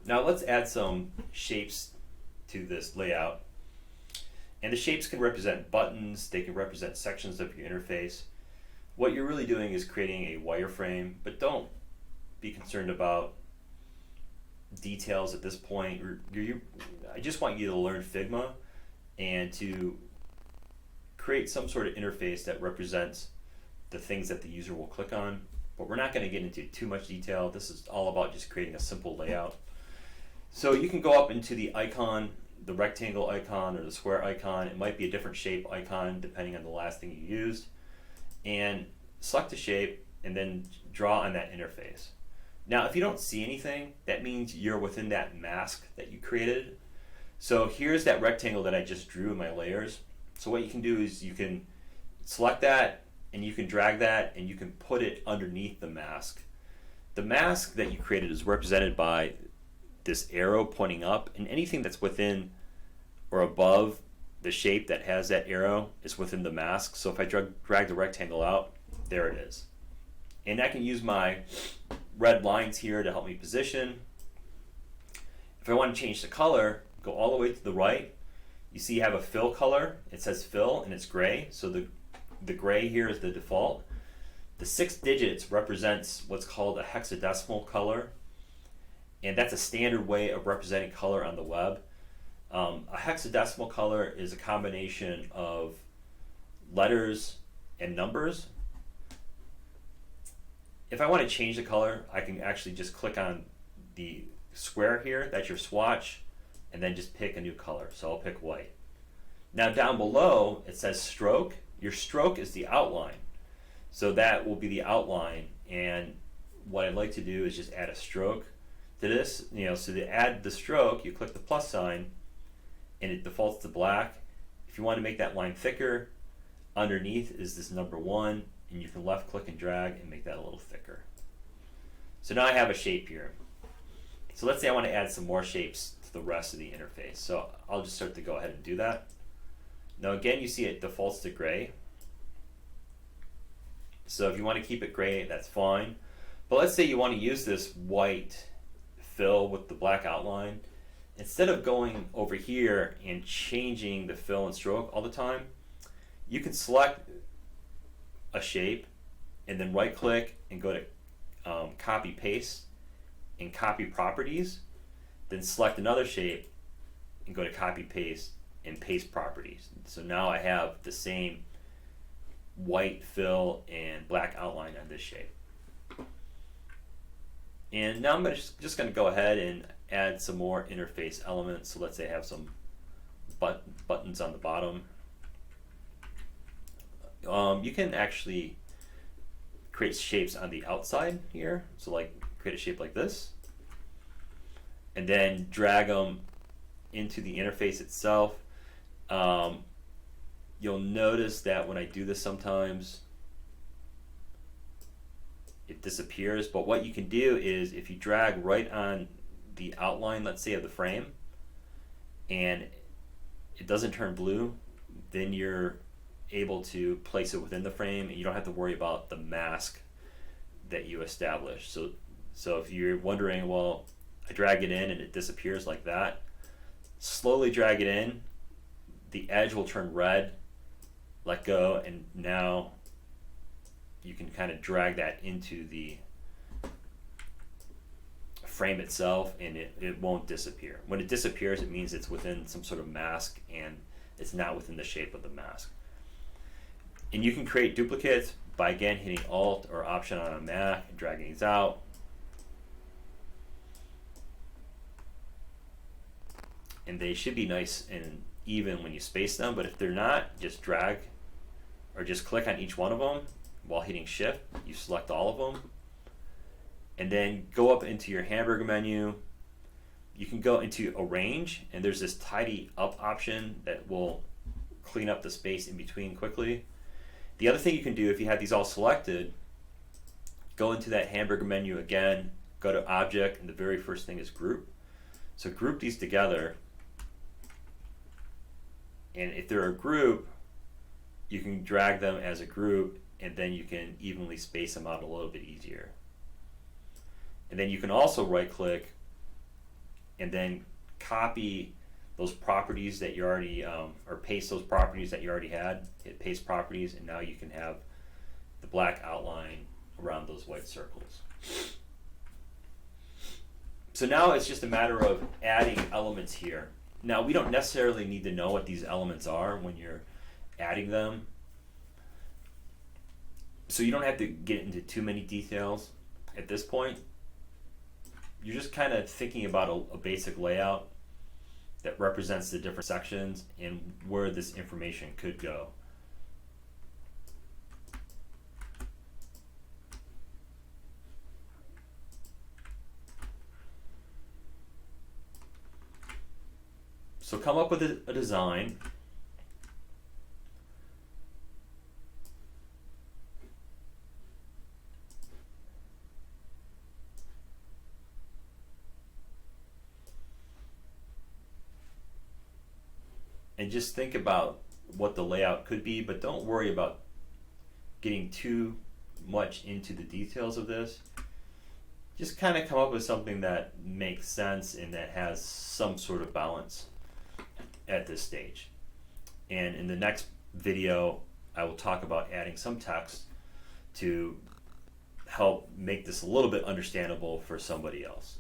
Now let's add some shapes to this layout. And the shapes can represent buttons, they can represent sections of your interface. What you're really doing is creating a wireframe, but don't be concerned about details at this point. I just want you to learn Figma and to create some sort of interface that represents the things that the user will click on. But we're not going to get into too much detail. This is all about just creating a simple layout. So you can go up into the icon, the rectangle icon or the square icon. It might be a different shape icon depending on the last thing you used. And select a shape and then draw on that interface. Now if you don't see anything, that means you're within that mask that you created. So here's that rectangle that I just drew in my layers. So what you can do is you can select that and you can drag that and you can put it underneath the mask. The mask that you created is represented by this arrow pointing up, and anything that's within or above the shape that has that arrow is within the mask. So if I drag the rectangle out, there it is. And I can use my red lines here to help me position. If I want to change the color, go all the way to the right. You see you have a fill color. It says fill and it's gray. So the gray here is the default. The 6 digits represents what's called a hexadecimal color. And that's a standard way of representing color on the web. A hexadecimal color is a combination of letters and numbers. If I want to change the color, I can actually just click on the square here, that's your swatch, and then just pick a new color. So I'll pick white. Now down below it says stroke. Your stroke is the outline. So that will be the outline, and what I'd like to do is just add a stroke to this. So to add the stroke, you click the plus sign and it defaults to black. If you want to make that line thicker, underneath is this number 1, and you can left click and drag and make that a little thicker. So now I have a shape here. So let's say I want to add some more shapes to the rest of the interface. So I'll just start to go ahead and do that. Now again, you see it defaults to gray. So if you want to keep it gray, that's fine. But let's say you want to use this white fill with the black outline. Instead of going over here and changing the fill and stroke all the time, you can select a shape and then right click and go to copy paste and copy properties, then select another shape and go to copy paste and paste properties. So now I have the same white fill and black outline on this shape. And now I'm just going to go ahead and add some more interface elements. So let's say I have some buttons on the bottom. You can actually create shapes on the outside here. So like create a shape like this and then drag them into the interface itself. You'll notice that when I do this sometimes it disappears, but what you can do is if you drag right on the outline, let's say of the frame, and it doesn't turn blue, then you're able to place it within the frame and you don't have to worry about the mask that you established. So if you're wondering, well, I drag it in and it disappears like that, slowly drag it in, the edge will turn red, let go, and now you can kind of drag that into the frame itself and it won't disappear. When it disappears, it means it's within some sort of mask and it's not within the shape of the mask. And you can create duplicates by again hitting Alt or Option on a Mac and dragging these out. And they should be nice and even when you space them, but if they're not, just drag or just click on each one of them while hitting Shift. You select all of them and then go up into your hamburger menu. You can go into Arrange and there's this tidy up option that will clean up the space in between quickly. The other thing you can do if you have these all selected, go into that hamburger menu again, go to Object, and the very first thing is Group. So group these together, and if they're a group, you can drag them as a group and then you can evenly space them out a little bit easier. And then you can also right click and then copy those properties that you already, or paste those properties that you already had, hit paste properties, and now you can have the black outline around those white circles. So now it's just a matter of adding elements here. Now we don't necessarily need to know what these elements are when you're adding them, so you don't have to get into too many details at this point. You're just kind of thinking about a basic layout that represents the different sections and where this information could go. So come up with a design. And just think about what the layout could be, but don't worry about getting too much into the details of this. Just kind of come up with something that makes sense and that has some sort of balance at this stage. And in the next video, I will talk about adding some text to help make this a little bit understandable for somebody else.